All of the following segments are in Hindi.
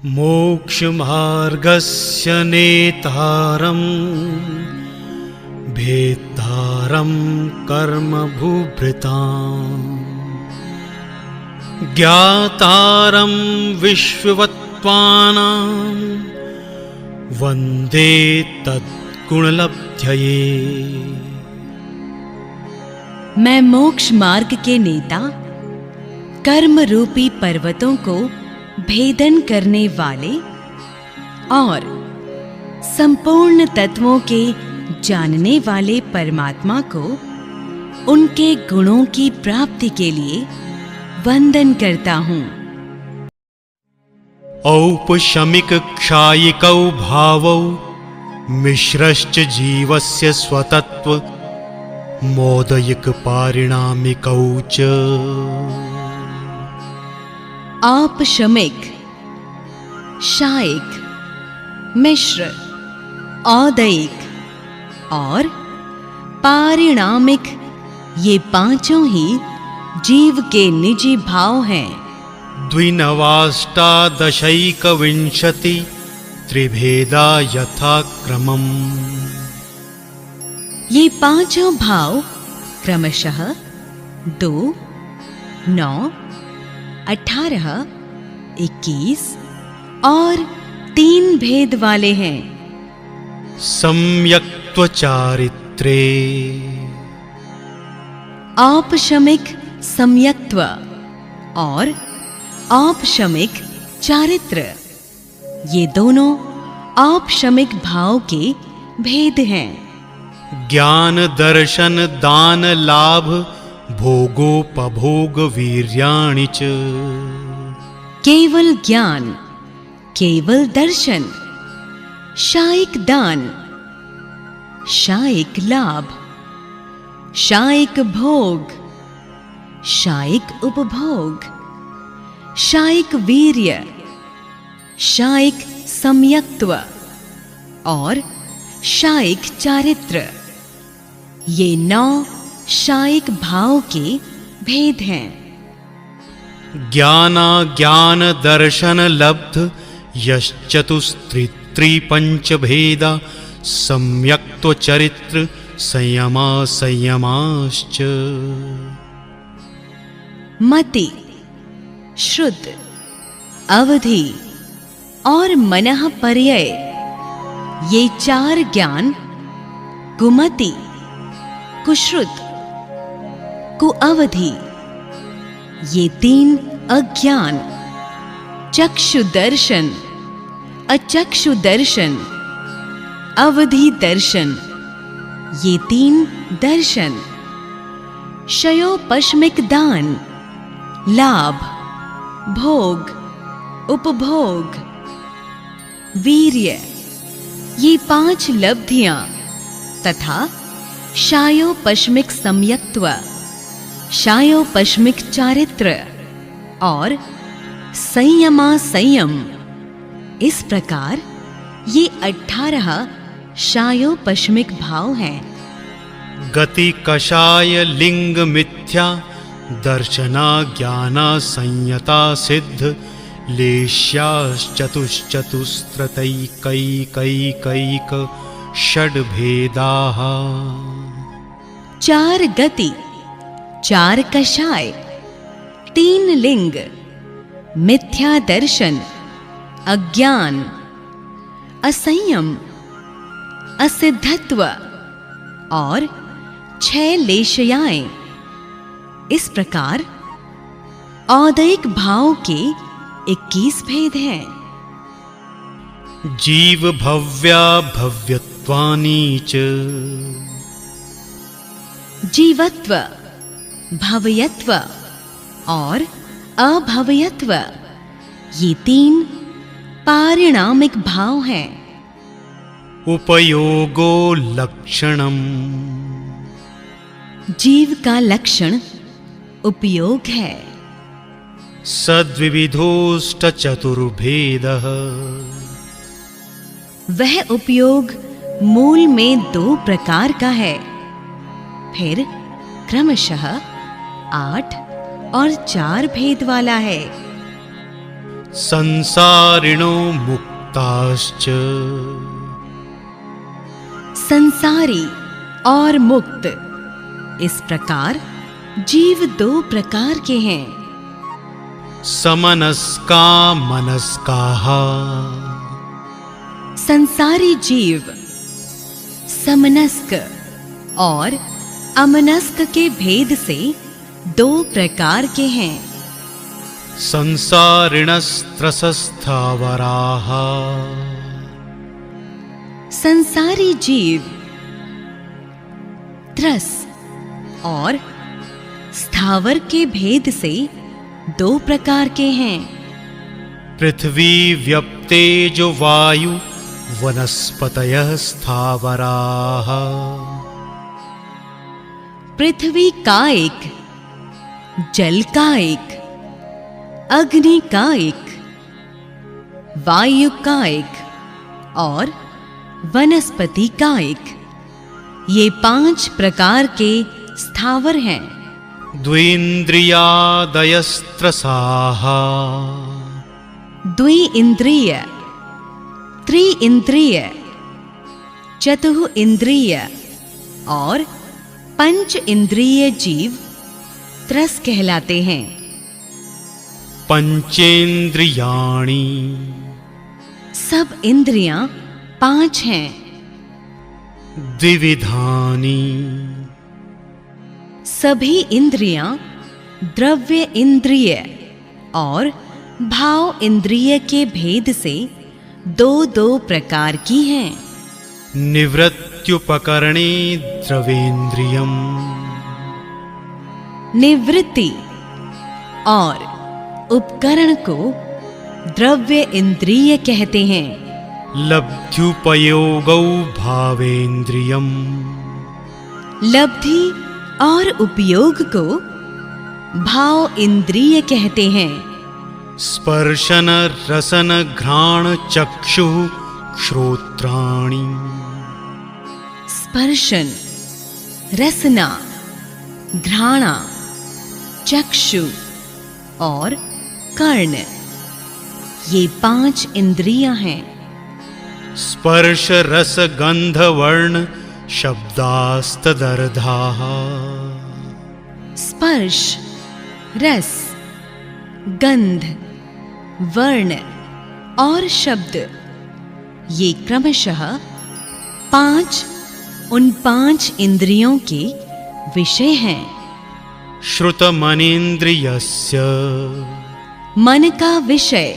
मोक्षमार्गस्य नेतारं भेत्तारं कर्मभूभृताम् ज्ञातारं विश्ववत्त्वानां वन्दे तद्गुणलब्धये। मैं मोक्ष मार्ग के नेता, कर्म रूपी पर्वतों को भेदन करने वाले और संपूर्ण तत्वों के जानने वाले परमात्मा को उनके गुणों की प्राप्ति के लिए वंदन करता हूँ। औपशमिक क्षायिकौ भावौ मिश्रश्च जीवस्य स्वतत्व मोदयिक पारिणामिकौ च। आपशमिक, शायिक, मिश्र, औदयिक और पारिणामिक, ये पांचों ही जीव के निजी भाव हैं। द्विनवाष्टादशैकविंशति त्रिभेदा यथाक्रमम्। ये पांचों भाव क्रमशः 2, 9, 18, 21 और 3 भेद वाले हैं। सम्यक्त्व चारित्रे आपशमिक सम्यक्त्व और आपशमिक चारित्र, ये दोनों आपशमिक भाव के भेद हैं। ज्ञान दर्शन दान लाभ भोगोपभोग वीर्याणि च। केवल ज्ञान, केवल दर्शन, शायिक दान, शायिक लाभ, शायिक भोग, शायिक उपभोग, शायिक वीर्य, शायिक सम्यक्त्व और शायिक चारित्र, ये 9 शायिक भाव के भेद हैं। ज्ञान दर्शन लब्ध यश्चतुस्त्रिपंच भेदा सम्यक्त्व चरित्र संयमाश्च। मति, श्रुत, अवधि और मनः पर्यय, ये 4 ज्ञान कुमति, कुश्रुत, कुअवधि, ये 3 अज्ञान, चक्षुदर्शन, अचक्षुदर्शन, अवधि दर्शन, ये 3 दर्शन, क्षयोपशमिक दान, लाभ, भोग, उपभोग, वीर्य, ये 5 लब्धियां तथा क्षयोपशमिक सम्यक्त्व, क्षयोपशमिक चारित्र और संयम, इस प्रकार ये 18 क्षयोपशमिक भाव हैं। गति कषाय लिंग मिथ्या दर्शना ज्ञाना संयता सिद्ध लेश्याश्चतुश्चतुस्त्रतैकैकैक षड्भेदाः। 4 गति, 4 कषाय, 3 लिंग, मिथ्या दर्शन, अज्ञान, असंयम, असिद्धत्व और 6 लेशयाएं, इस प्रकार औदयिक भाव के 21 भेद हैं। जीव भव्या भव्यत्वानि च। जीवत्व, भवयत्व और अभवयत्व, ये 3 पारिणामिक भाव हैं। उपयोगो लक्षणम्। जीव का लक्षण उपयोग है। सद्विविधोष्टचतुर्भेदः। वह उपयोग मूल में 2 प्रकार का है, फिर क्रमशः 8 और 4 भेद वाला है। संसारिणो मुक्ताश्च संसारी और मुक्त, इस प्रकार जीव दो प्रकार के हैं। समनस्का मनस्काः संसारी जीव समनस्क और अमनस्क के भेद से दो प्रकार के हैं। संसारिणस्त्रसस्थावराः संसारी जीव त्रस और स्थावर के भेद से दो प्रकार के हैं। पृथ्वी व्यप्तेजो वायु वनस्पतयः स्थावराः पृथ्वी का एक, जल का एक, अग्नि का एक, वायु का एक और वनस्पति का एक, ये 5 प्रकार के स्थावर हैं। द्विन्द्रियादयस्त्रसाः द्विइंद्रिय, त्रिइंद्रिय, चतुः इंद्रिय और 5 इंद्रिय जीव त्रस कहलाते हैं। पंचेन्द्रियाणि सब इंद्रियां 5 हैं। द्विविधानि सभी इंद्रियां द्रव्य इंद्रिय और भाव इंद्रिय के भेद से 2 प्रकार की हैं। निवृत्त्युपकरणे द्रवेन्द्रियम् निवृत्ति और उपकरण को द्रव्य इंद्रिय कहते हैं। लब्ध्युपयोगौ भावेन्द्रियम् लब्धि और उपयोग को भाव इंद्रिय कहते हैं। स्पर्शन रसन घ्राण चक्षुः श्रोत्राणि स्पर्शन, रसना, घ्राणा, चक्षु और कर्ण, ये 5 इंद्रियां हैं। स्पर्श रस गंध वर्ण शब्दास्तदर्धाः स्पर्श, रस, गंध, वर्ण और शब्द, ये क्रमशः 5 इंद्रियों के विषय हैं। श्रुतमनीन्द्रियस्य मन का विषय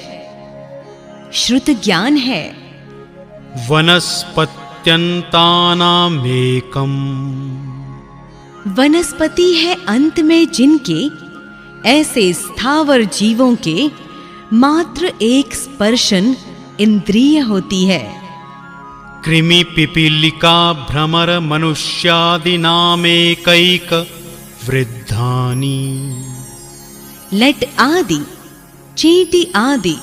श्रुत ज्ञान है। वनस्पत्यन्तानामेकम् वनस्पति है अंत में जिनके, ऐसे स्थावर जीवों के मात्र एक स्पर्शन इंद्रिय होती है। कृमि पिपीलिका भ्रमर मनुष्यादिनामेकैक वृद्धानि लट आदि, चींटी आदि,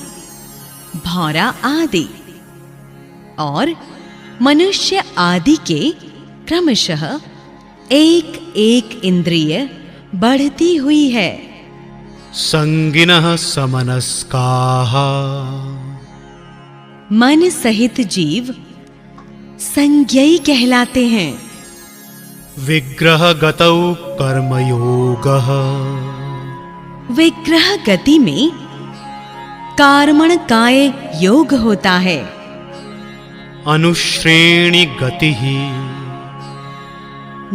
भौरा आदि और मनुष्य आदि के क्रमशः एक एक इंद्रिय बढ़ती हुई है। संगिनः समनस्काः मन सहित जीव संज्ञेय कहलाते हैं। विग्रहगतौ कर्मयोगः विग्रह गति में कार्मण काय योग होता है। अनुश्रेणी गतिः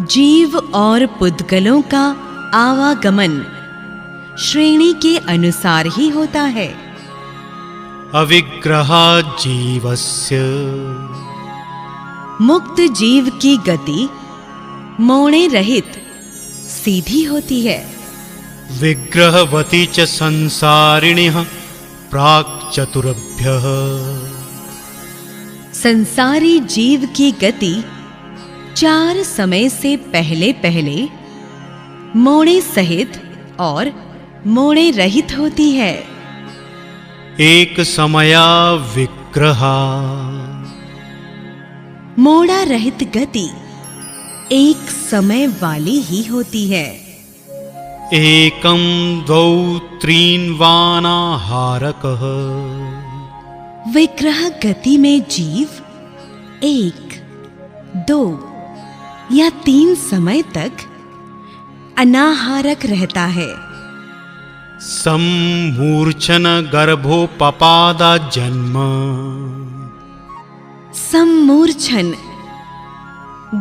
जीव और पुद्गलों का आवागमन श्रेणी के अनुसार ही होता है। अविग्रहा जीवस्य मुक्त जीव की गति मोड़े रहित सीधी होती है। विग्रहवती च संसारिणः प्राक्चतुर्भ्यः संसारी जीव की गति 4 समय से पहले पहले मोड़े सहित और मोड़े रहित होती है। एक समया विग्रहा मोड़ा रहित गति एक समय वाली ही होती है। एकं द्वौ त्रीन् वानाहारकः। विग्रह गति में जीव 1, 2 या 3 समय तक अनाहारक रहता है। सम्मूर्छन गर्भोपपादा जन्म। सम्मूर्छन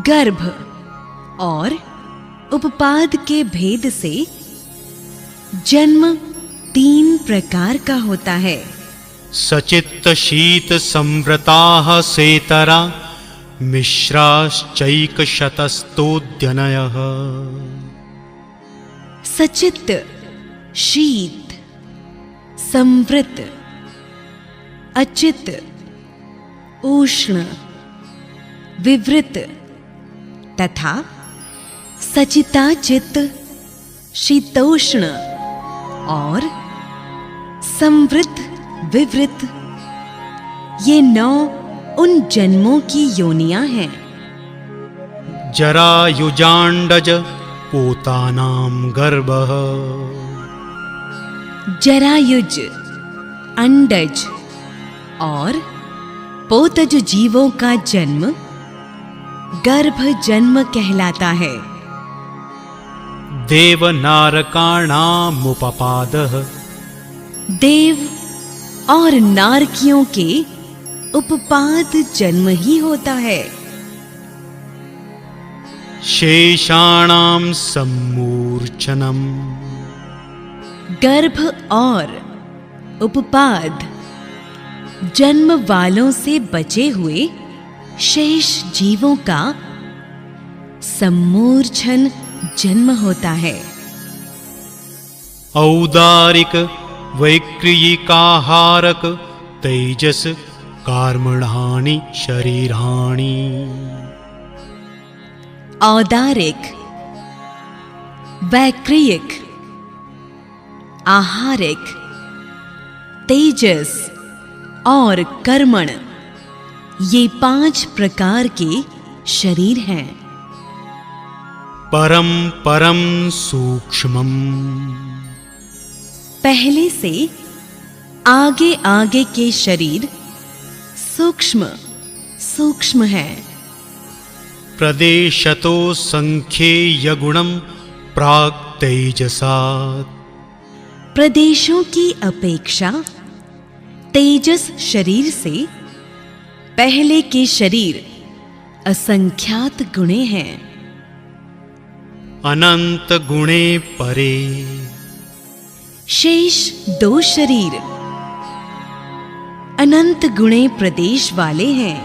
गर्भ और उपपाद के भेद से जन्म 3 प्रकार का होता है। सचित्त शीत संव्रताः सेतरा मिश्राश्चैकशतस्तोद्यनयः। सचित्त शीत संवृत अचित उष्ण विवृत तथा सचिताचित शीतोष्ण और संवृत विवृत, ये 9 उन जन्मों की योनियां हैं। जरायुजाण्डज पोतानां गर्भः। जरायुज अंडज और पोतज जीवों का जन्म गर्भ जन्म कहलाता है। देवनारकाणामुपपादः। देव और नारकियों के उपपाद जन्म ही होता है। शेषाणां सम्मूर्छनम्। गर्भ और उपपाद जन्म वालों से बचे हुए शेष जीवों का सम्मूर्छन जन्म होता है। औदारिक वैक्रियिकाहारक तेजस कार्मणानि शरीराणि। औदारिक वैक्रियक आहारिक तेजस और कर्मण, ये 5 प्रकार के शरीर हैं। परम परम सूक्ष्मम। पहले से आगे आगे के शरीर सूक्ष्म सूक्ष्म है। प्रदेशतो संख्येय गुणम प्राक् तेजसात्। प्रदेशों की अपेक्षा तेजस शरीर से पहले के शरीर असंख्यात गुणे हैं। अनंत गुणे परे। शेष 2 शरीर अनंत गुणे प्रदेश वाले हैं।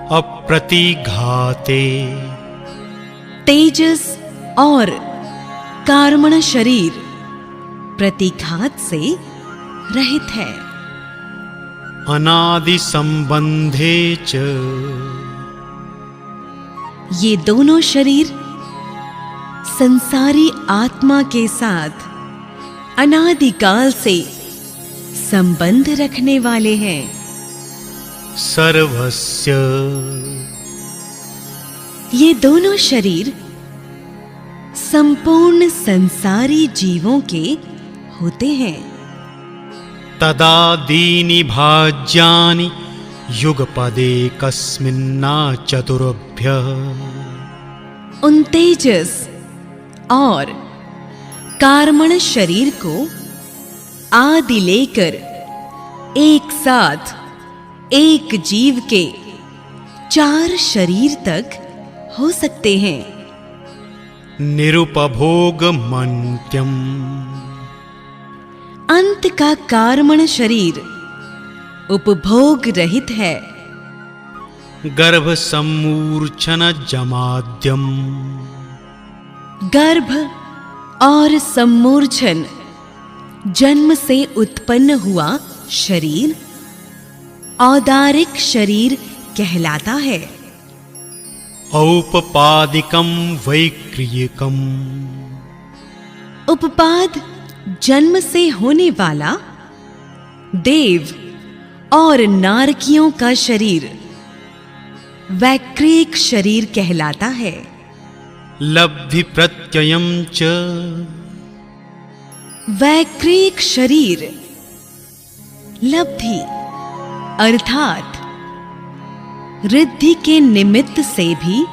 अप्रतिघाते। तेजस और कार्मण शरीर प्रतिघात से रहित है। अनादि संबंधे च। ये दोनों शरीर संसारी आत्मा के साथ अनादिकाल से संबंध रखने वाले हैं। सर्वस्य। ये दोनों शरीर संपूर्ण संसारी जीवों के होते हैं। तदा दीनि भाज्यानि युगपदे कस्मिन्ना चतुर्भ्यः। उन तेजस और कार्मण शरीर को आदि लेकर एक साथ एक जीव के 4 शरीर तक हो सकते हैं। निरुपभोग मन्त्यम्। अंत का कार्मण शरीर उपभोग रहित है। गर्भ सम्मूर्छन जमाद्यम्। गर्भ और सम्मूर्छन जन्म से उत्पन्न हुआ शरीर औदारिक शरीर कहलाता है। औपपादिकं वैक्रियकम्। उपपाद जन्म से होने वाला देव और नारकियों का शरीर वैक्रियक शरीर कहलाता है। लब्धि प्रत्ययं च। वैक्रिक शरीर लब्धि अर्थात रिद्धि के निमित्त से भी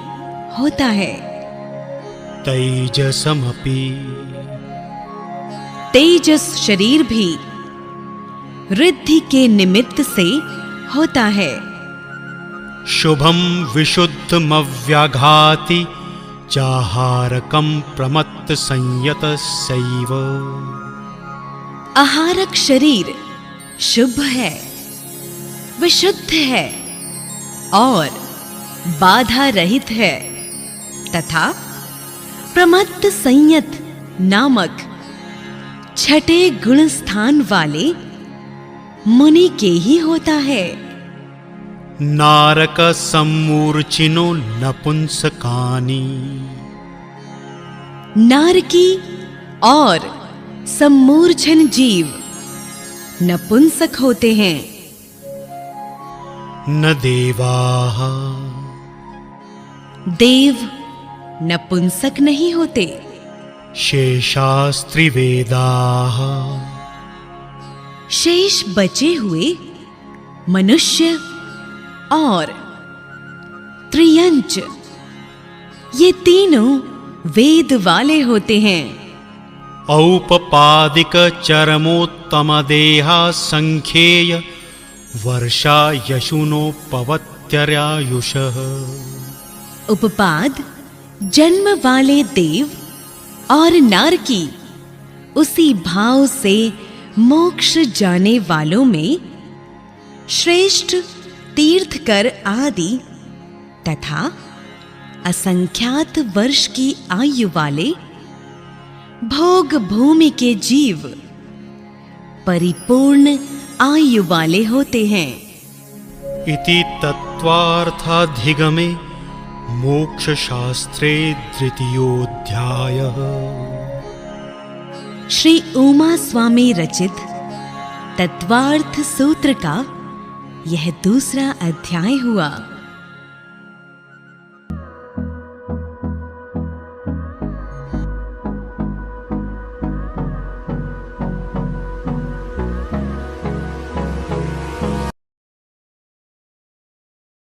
होता है। तैजसमपि तेजस शरीर भी रिद्धि के निमित्त से होता है। शुभं विशुद्धमव्याघाति चाहारकं प्रमत्त संयतस्यैव। आहारक शरीर शुभ है, विशुद्ध है और बाधा रहित है तथा प्रमत्त संयत नामक छठे गुण स्थान वाले मुनि के ही होता है। नारक सम्मूर्छिनो नपुंसकानि। नारकी और सम्मूर्छन जीव नपुंसक होते हैं। न देवाः देव नपुंसक नहीं होते। शेषास्त्रिवेदाः शेष बचे हुए मनुष्य और त्रियंच ये तीनों वेद वाले होते हैं। औपपादिक चरमोत्तम देहा संख्येय वर्षा यशुनोपवत्यर्यायुषः। उपपाद जन्म वाले देव और नारकी उसी भाव से मोक्ष जाने वालों में श्रेष्ठ तीर्थकर आदि तथा असंख्यात वर्ष की आयु वाले भोग भूमि के जीव परिपूर्ण आयु वाले होते हैं। इति तत्त्वार्थाधिगमे मोक्षशास्त्रे द्वितीयोऽध्यायः। श्री उमा स्वामी रचित तत्वार्थ सूत्र का यह दूसरा अध्याय हुआ।